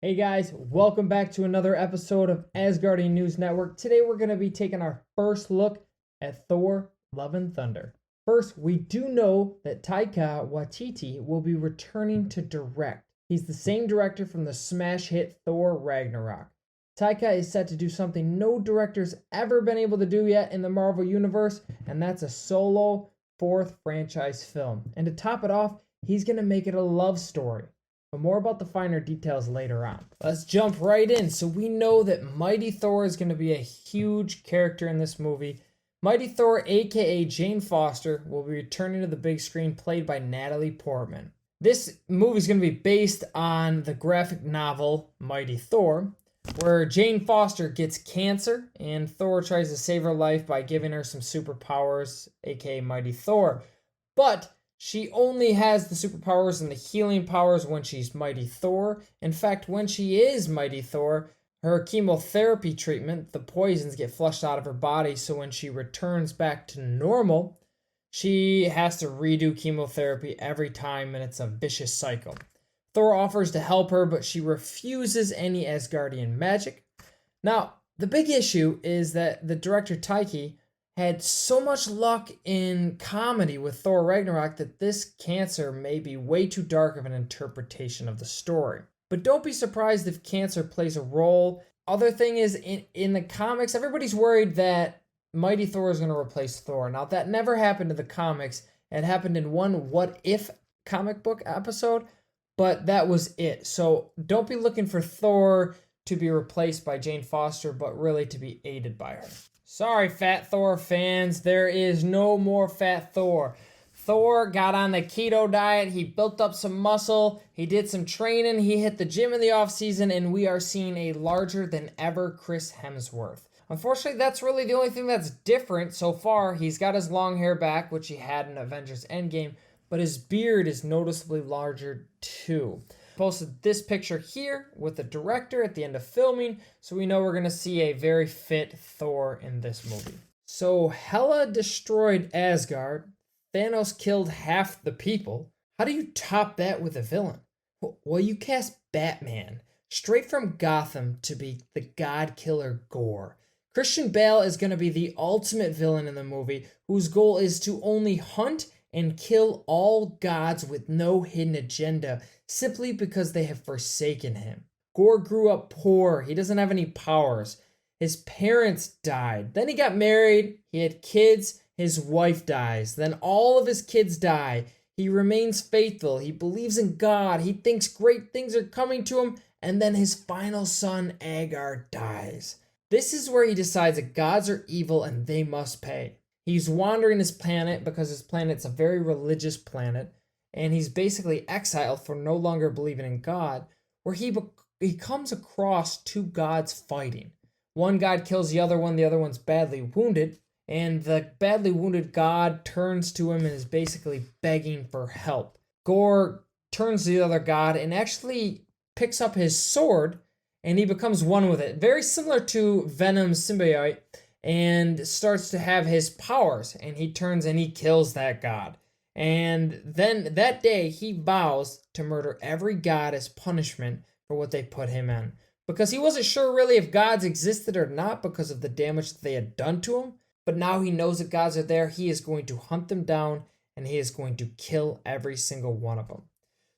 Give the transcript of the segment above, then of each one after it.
Hey guys, welcome back to another episode of Asgardian News Network. Today we're going to be taking our first look at Thor Love and Thunder. First, we do know that TAIKA Waititi will be returning to direct. He's the same director from the smash hit Thor Ragnarok. TAIKA is set to do something no director's ever been able to do yet in the Marvel Universe, and that's a solo fourth franchise film. And to top it off, he's going to make it a love story. But more about the finer details later on. Let's jump right in. So we know that Mighty Thor is going to be a huge character in this movie. Mighty Thor, aka Jane Foster, will be returning to the big screen, played by Natalie Portman. This movie is going to be based on the graphic novel Mighty Thor, where Jane Foster gets cancer and Thor tries to save her life by giving her some superpowers, aka Mighty Thor. But she only has the superpowers and the healing powers when she's Mighty Thor. In fact, when she is Mighty Thor, her chemotherapy treatment, the poisons get flushed out of her body, so when she returns back to normal, she has to redo chemotherapy every time, and it's a vicious cycle. Thor offers to help her, but she refuses any Asgardian magic. Now, the big issue is that the director Taika had so much luck in comedy with Thor Ragnarok that this cancer may be way too dark of an interpretation of the story. But don't be surprised if cancer plays a role. Other thing is, in the comics, everybody's worried that Mighty Thor is going to replace Thor. Now, that never happened in the comics. It happened in one What If comic book episode, but that was it. So don't be looking for Thor to be replaced by Jane Foster, but really to be aided by her. Sorry, Fat Thor fans, there is no more Fat Thor. Thor got on the keto diet, he built up some muscle, he did some training, he hit the gym in the off season, and we are seeing a larger than ever Chris Hemsworth. Unfortunately, that's really the only thing that's different so far. He's got his long hair back, which he had in Avengers Endgame, but his beard is noticeably larger too. Posted this picture here with the director at the end of filming, so we know we're going to see a very fit Thor in this movie. So Hela destroyed Asgard, Thanos killed half the people. How do you top that with a villain? Well, you cast Batman straight from Gotham to be the God-Killer GORR. Christian Bale is going to be the ultimate villain in the movie, whose goal is to only hunt and kill all gods with no hidden agenda, simply because they have forsaken him. GORR grew up poor. He doesn't have any powers. His parents died. Then he got married. He had kids. His wife dies. Then all of his kids die. He remains faithful. He believes in God. He thinks great things are coming to him. And then his final son, Agar, dies. This is where he decides that gods are evil and they must pay. He's wandering his planet because his planet's a very religious planet, and he's basically exiled for no longer believing in God, where he comes across two gods fighting. One god kills the other one's badly wounded, and the badly wounded god turns to him and is basically begging for help. GORR turns to the other god and actually picks up his sword, and he becomes one with it. Very similar to Venom's symbiote, and starts to have his powers, and he turns and he kills that god. And then that day he vows to murder every god as punishment for what they put him in, because he wasn't sure really if gods existed or not because of the damage that they had done to him. But now he knows that gods are there. He is going to hunt them down, and he is going to kill every single one of them.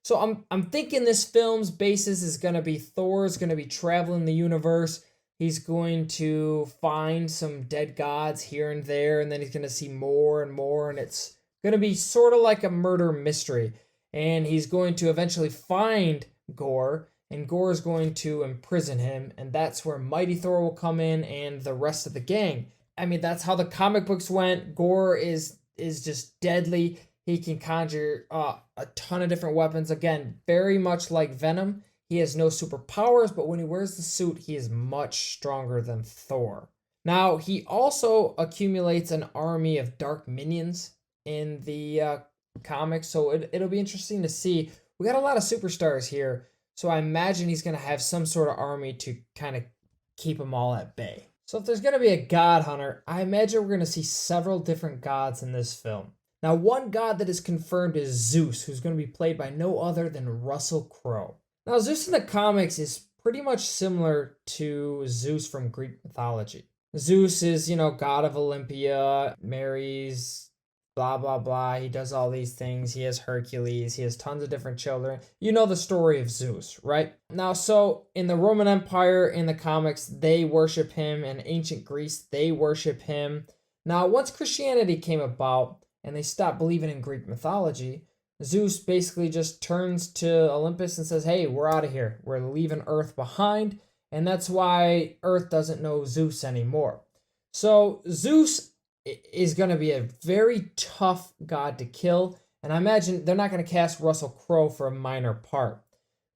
So I'm thinking this film's basis is going to be Thor's going to be traveling the universe. He's going to find some dead gods here and there, and then he's going to see more and more, and it's going to be sort of like a murder mystery. And he's going to eventually find GORR, and GORR is going to imprison him, and that's where Mighty Thor will come in and the rest of the gang. I mean, that's how the comic books went. GORR is just deadly. He can conjure a ton of different weapons. Again, very much like Venom. He has no superpowers, but when he wears the suit, he is much stronger than Thor. Now, he also accumulates an army of dark minions in the comics, so it'll be interesting to see. We got a lot of superstars here, so I imagine he's going to have some sort of army to kind of keep them all at bay. So if there's going to be a god hunter, I imagine we're going to see several different gods in this film. Now, one god that is confirmed is Zeus, who's going to be played by no other than Russell Crowe. Now, Zeus in the comics is pretty much similar to Zeus from Greek mythology. Zeus is, god of Olympia, marries blah blah blah. He does all these things. He has Hercules. He has tons of different children. You know the story of Zeus, right? Now, so in the Roman Empire, in the comics, they worship him. In ancient Greece, they worship him. Now, once Christianity came about and they stopped believing in Greek mythology, Zeus basically just turns to Olympus and says, hey, we're out of here. We're leaving Earth behind. And that's why Earth doesn't know Zeus anymore. So Zeus is going to be a very tough god to kill. And I imagine they're not going to cast Russell Crowe for a minor part.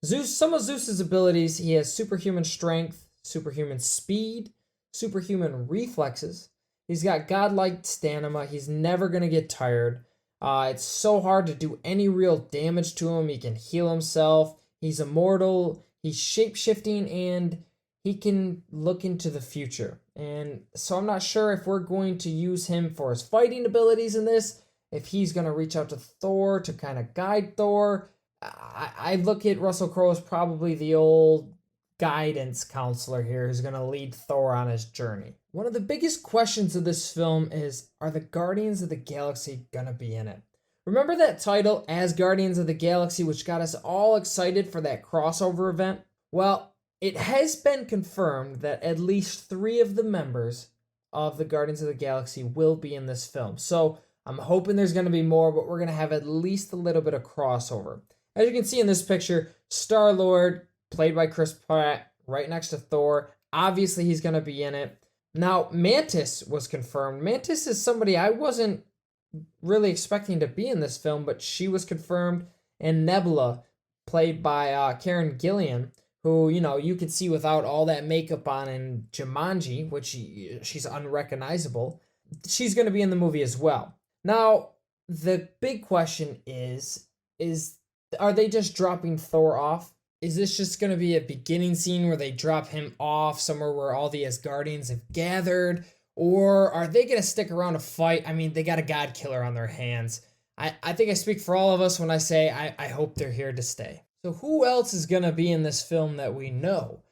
Zeus, some of Zeus's abilities, he has superhuman strength, superhuman speed, superhuman reflexes. He's got godlike stamina. He's never going to get tired. It's so hard to do any real damage to him. He can heal himself. He's immortal. He's shape-shifting, and he can look into the future. And so I'm not sure if we're going to use him for his fighting abilities in this, if he's going to reach out to Thor to kind of guide Thor. I look at Russell Crowe as probably the old guidance counselor here who's going to lead Thor on his journey. One of the biggest questions of this film is, are the Guardians of the Galaxy going to be in it? Remember that title, Asgardians of the Galaxy, which got us all excited for that crossover event? Well, it has been confirmed that at least 3 of the members of the Guardians of the Galaxy will be in this film. So I'm hoping there's going to be more, but we're going to have at least a little bit of crossover. As you can see in this picture, Star-Lord, played by Chris Pratt, right next to Thor. Obviously, he's going to be in it. Now, Mantis was confirmed. Mantis is somebody I wasn't really expecting to be in this film, but she was confirmed. And Nebula, played by Karen Gillan, who, you could see without all that makeup on in Jumanji, which she's unrecognizable. She's going to be in the movie as well. Now, the big question is are they just dropping Thor off? Is this just going to be a beginning scene where they drop him off somewhere where all the Asgardians have gathered? Or are they going to stick around to fight? I mean, they got a god killer on their hands. I think I speak for all of us when I say I hope they're here to stay. So who else is going to be in this film that we know?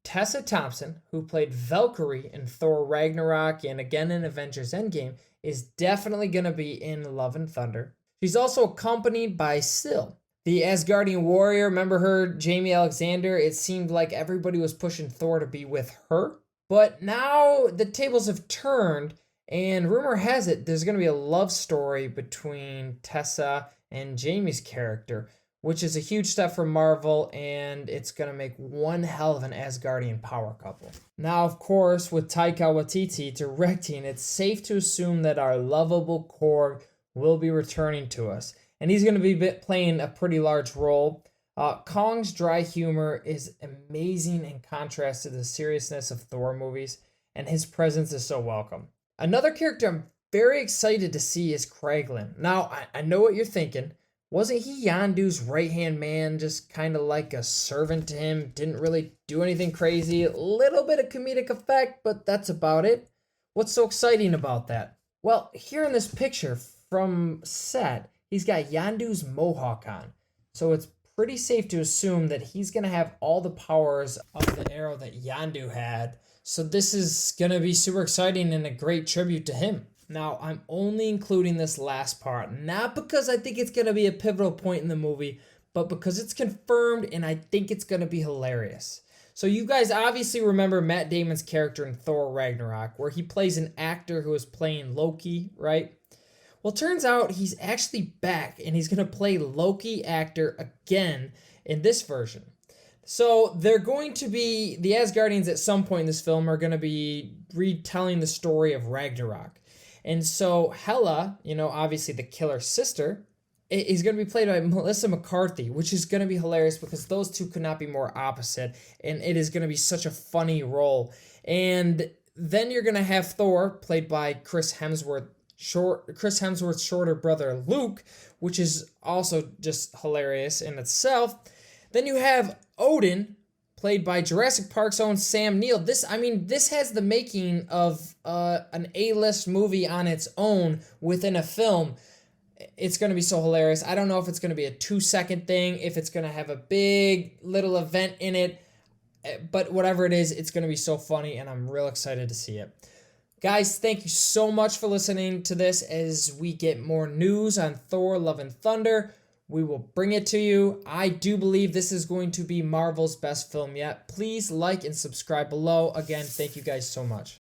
Tessa Thompson, who played Valkyrie in Thor Ragnarok and again in Avengers Endgame, is definitely going to be in Love and Thunder. She's also accompanied by Syl, the Asgardian warrior. Remember her, Jamie Alexander? It seemed like everybody was pushing Thor to be with her. But now the tables have turned, and rumor has it there's going to be a love story between Tessa and Jamie's character, which is a huge step for Marvel, and it's going to make one hell of an Asgardian power couple. Now, of course, with TAIKA WAITITI directing, it's safe to assume that our lovable KORG will be returning to us, and he's going to be playing a pretty large role. Kong's dry humor is amazing in contrast to the seriousness of Thor movies, and his presence is so welcome. Another character I'm very excited to see is Kraglin. Now, I know what you're thinking. Wasn't he Yondu's right-hand man, just kind of like a servant to him? Didn't really do anything crazy. A little bit of comedic effect, but that's about it. What's so exciting about that? Well, here in this picture from set, he's got Yondu's mohawk on. So it's pretty safe to assume that he's going to have all the powers of the arrow that Yondu had. So this is going to be super exciting and a great tribute to him. Now, I'm only including this last part, not because I think it's going to be a pivotal point in the movie, but because it's confirmed and I think it's going to be hilarious. So you guys obviously remember Matt Damon's character in Thor Ragnarok, where he plays an actor who is playing Loki, right? Well, it turns out he's actually back, and he's going to play Loki actor again in this version. So they're going to be, the Asgardians at some point in this film are going to be retelling the story of Ragnarok. And so Hela, obviously the killer sister, is going to be played by Melissa McCarthy, which is going to be hilarious because those two could not be more opposite. And it is going to be such a funny role. And then you're going to have Thor, played by Chris Hemsworth's shorter brother Luke, which is also just hilarious in itself. Then you have Odin, played by Jurassic Park's own Sam Neill. This has the making of an A-list movie on its own within a film. It's going to be so hilarious. I don't know if it's going to be a 2-second thing, if it's going to have a big little event in it. But whatever it is, it's going to be so funny, and I'm real excited to see it. Guys, thank you so much for listening to this. As we get more news on Thor Love and Thunder, we will bring it to you. I do believe this is going to be Marvel's best film yet. Please like and subscribe below. Again, thank you guys so much.